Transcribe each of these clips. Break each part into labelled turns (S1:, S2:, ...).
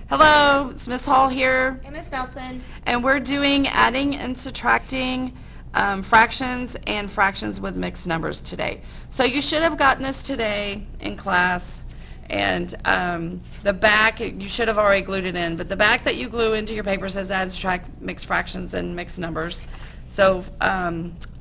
S1: Hello, it's Miss Hall here,
S2: Hey, Miss Nelson.
S1: and we're doing adding and subtracting fractions and fractions with mixed numbers today. So you should have gotten this today in class, and the back, you should have already glued it in, but the back that you glue into your paper says add, subtract, mixed fractions, and mixed numbers. So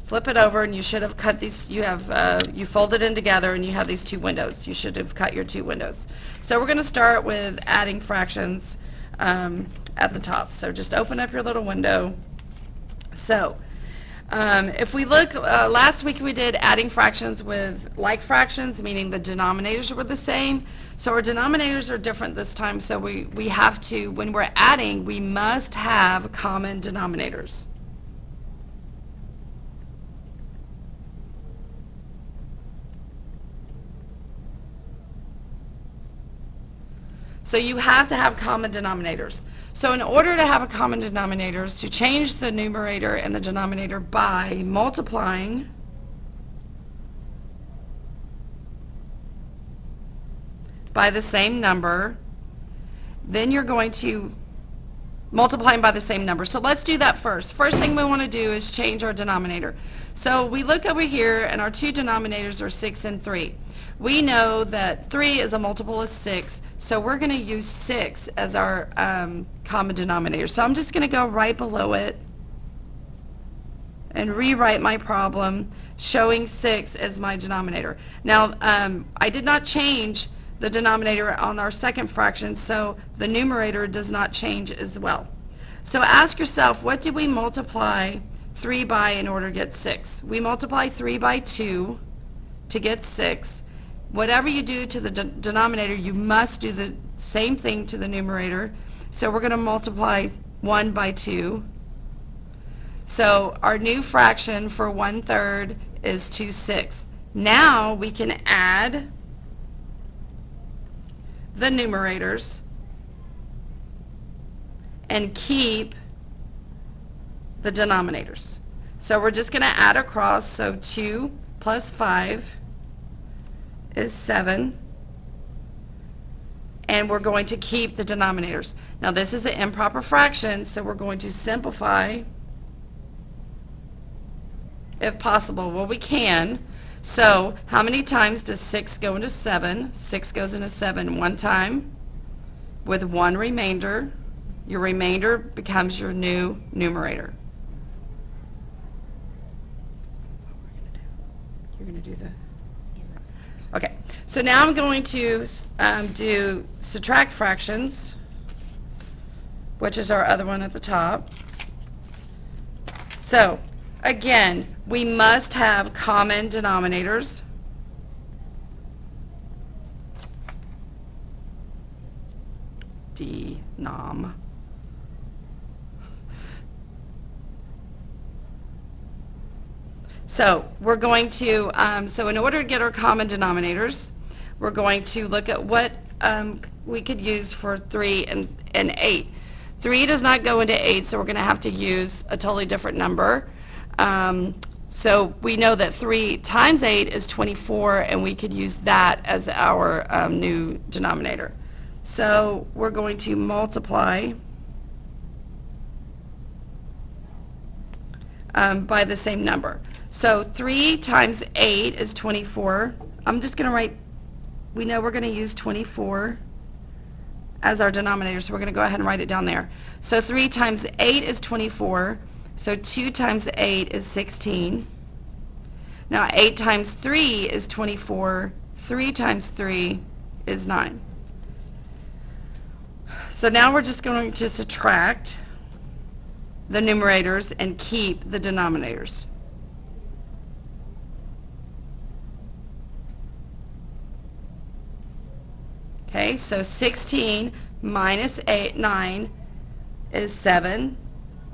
S1: flip it over, and you should have cut these, you fold it in together, and you have these two windows. You should have cut your two windows. So we're going to start with adding fractions at the top. So just open up your little window. So if we look, last week we did adding fractions with like fractions, meaning the denominators were the same. So our denominators are different this time, so we have to, when we're adding, we must have common denominators. So you have to have common denominators. So in order to have a common denominator, is to change the numerator and the denominator by multiplying by the same number, then you're going to multiply by the same number. So let's do that first. First thing we want to do is change our denominator. So we look over here, and our two denominators are 6 and 3. We know that 3 is a multiple of 6, so we're going to use 6 as our common denominator. So I'm just going to go right below it and rewrite my problem showing 6 as my denominator. Now, I did not change the denominator on our second fraction, so the numerator does not change as well. So ask yourself, what did we multiply 3 by in order to get 6? We multiply 3 by 2 to get 6. Whatever you do to the denominator, you must do the same thing to the numerator. So we're going to multiply 1 by 2. So our new fraction for 1/3 is 2/6. Now we can add the numerators and keep the denominators. So we're just going to add across. So 2 plus 5 is 7, and we're going to keep the denominators. Now this is an improper fraction, so we're going to simplify if possible. Well, we can. So how many times does 6 go into 7? 6 goes into 7 one time with one remainder. Your remainder becomes your new numerator. You're going to do the... Okay, so now I'm going to do subtract fractions, which is our other one at the top. So, again, we must have common denominators. Denom. So we're going to, so in order to get our common denominators, we're going to look at what we could use for 3 and 8. 3 does not go into 8, so we're going to have to use a totally different number. So we know that 3 times 8 is 24, and we could use that as our new denominator. So we're going to multiply by the same number. So 3 times 8 is 24. I'm just going to write, we know we're going to use 24 as our denominator, so we're going to go ahead and write it down there. So 3 times 8 is 24. So 2 times 8 is 16. Now 8 times 3 is 24. 3 times 3 is 9. So now we're just going to subtract the numerators and keep the denominators. Okay, so 16 minus 9 is 7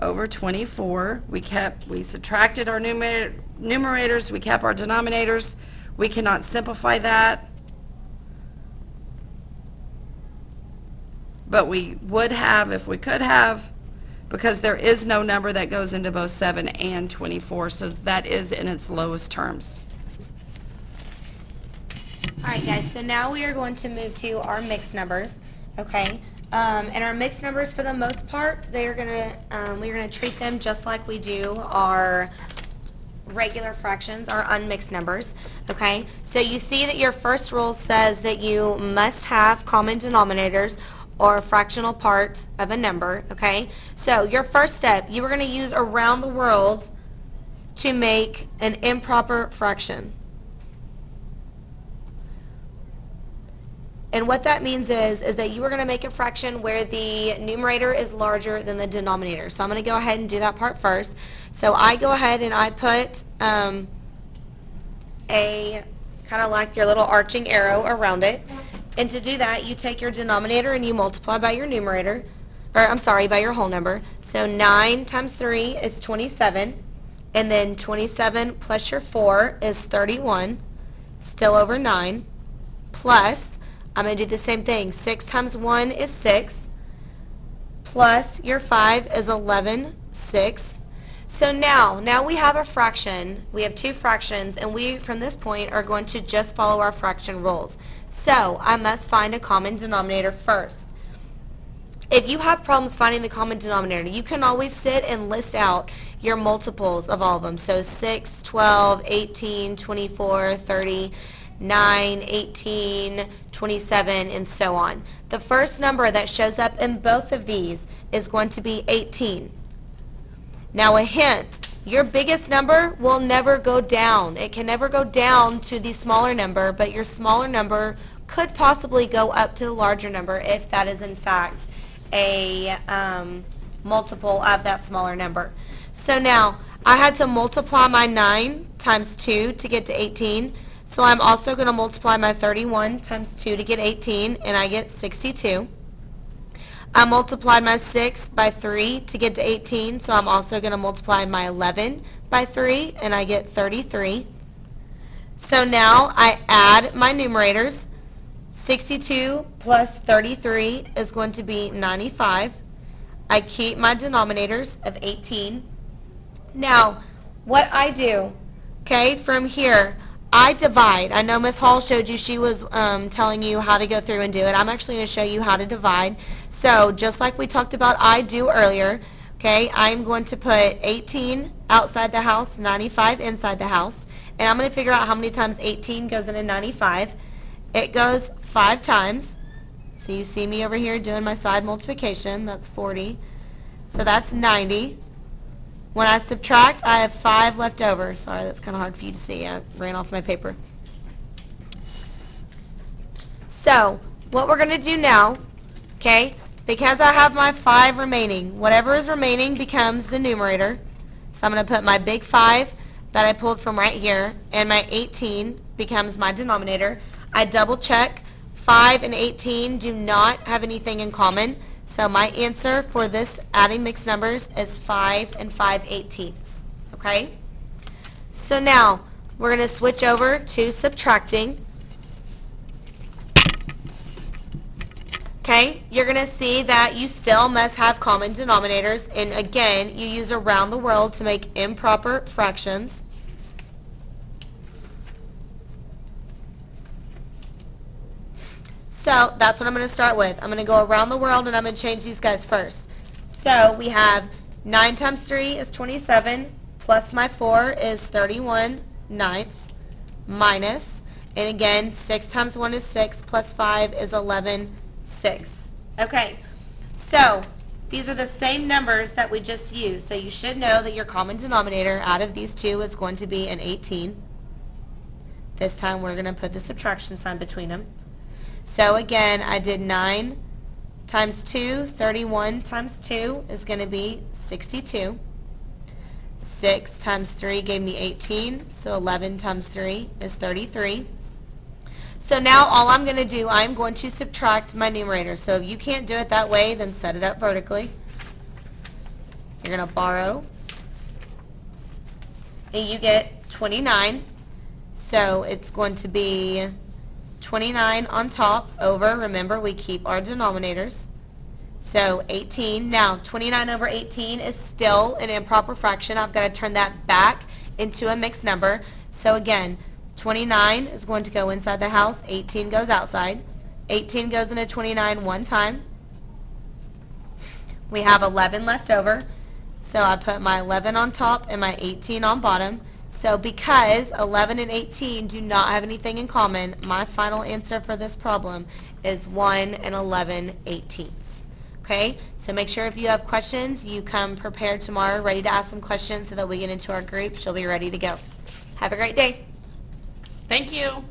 S1: over 24. We subtracted our numerators, we kept our denominators. We cannot simplify that, but we would have if we could have, because there is no number that goes into both 7 and 24, so that is in its lowest terms.
S2: All right, guys, so now we are going to move to our mixed numbers, okay? And our mixed numbers, for the most part, we're gonna treat them just like we do our regular fractions, our unmixed numbers, okay? So you see that your first rule says that you must have common denominators or fractional parts of a number, okay? So your first step, you are going to use around the world to make an improper fraction. And what that means is that you are going to make a fraction where the numerator is larger than the denominator. So I'm going to go ahead and do that part first. So I go ahead and I put a kind of like your little arching arrow around it. And to do that, you take your denominator and you multiply by your numerator, or I'm sorry, by your whole number. So 9 times 3 is 27. And then 27 plus your 4 is 31, still over 9, plus, I'm going to do the same thing. 6 times 1 is 6, plus your 5 is 11 sixths. So now we have a fraction. We have two fractions, and we, from this point, are going to just follow our fraction rules. So I must find a common denominator first. If you have problems finding the common denominator, you can always sit and list out your multiples of all of them. So 6, 12, 18, 24, 30, 9, 18, 27, and so on. The first number that shows up in both of these is going to be 18. Now a hint, your biggest number will never go down. It can never go down to the smaller number, but your smaller number could possibly go up to the larger number if that is in fact a multiple of that smaller number. So now I had to multiply my 9 times 2 to get to 18. So I'm also going to multiply my 31 times 2 to get 18, and I get 62. I multiplied my 6 by 3 to get to 18, so I'm also going to multiply my 11 by 3, and I get 33. So now I add my numerators. 62 plus 33 is going to be 95. I keep my denominators of 18. Now, what I do, okay, from here, I divide. I know Miss Hall showed you, she was telling you how to go through and do it. I'm actually going to show you how to divide. So just like we talked about I do earlier, okay, I'm going to put 18 outside the house, 95 inside the house, and I'm going to figure out how many times 18 goes into 95. It goes 5 times. So you see me over here doing my side multiplication. That's 40. So that's 90. When I subtract, I have 5 left over. Sorry, that's kind of hard for you to see. I ran off my paper. So what we're going to do now, okay, because I have my 5 remaining, whatever is remaining becomes the numerator. So I'm going to put my big 5 that I pulled from right here, and my 18 becomes my denominator. I double check. 5 and 18 do not have anything in common. So my answer for this adding mixed numbers is 5 and 5/18. Okay? So now we're going to switch over to subtracting. Okay? You're going to see that you still must have common denominators. And again, you use around the world to make improper fractions. So that's what I'm going to start with. I'm going to go around the world, and I'm going to change these guys first. So we have 9 times 3 is 27, plus my 4 is 31 ninths, minus, and again, 6 times 1 is 6, plus 5 is 11 sixths. Okay, so these are the same numbers that we just used. So you should know that your common denominator out of these two is going to be an 18. This time we're going to put the subtraction sign between them. So again, I did 9 times 2, 31 times 2 is going to be 62. 6 times 3 gave me 18, so 11 times 3 is 33. So now all I'm going to do, I'm going to subtract my numerator. So if you can't do it that way, then set it up vertically. You're going to borrow, and you get 29. So it's going to be 29 on top over, remember we keep our denominators, so 18. Now 29 over 18 is still an improper fraction. I've got to turn that back into a mixed number. So again, 29 is going to go inside the house, 18 goes outside. 18 goes into 29 one time, We have 11 left over. So I put my 11 on top and my 18 on bottom. So because 11 and 18 do not have anything in common, my final answer for this problem is 1 and 11/18. Okay? So make sure if you have questions, you come prepared tomorrow, ready to ask some questions so that we get into our group. She'll be ready to go. Have a great day.
S1: Thank you.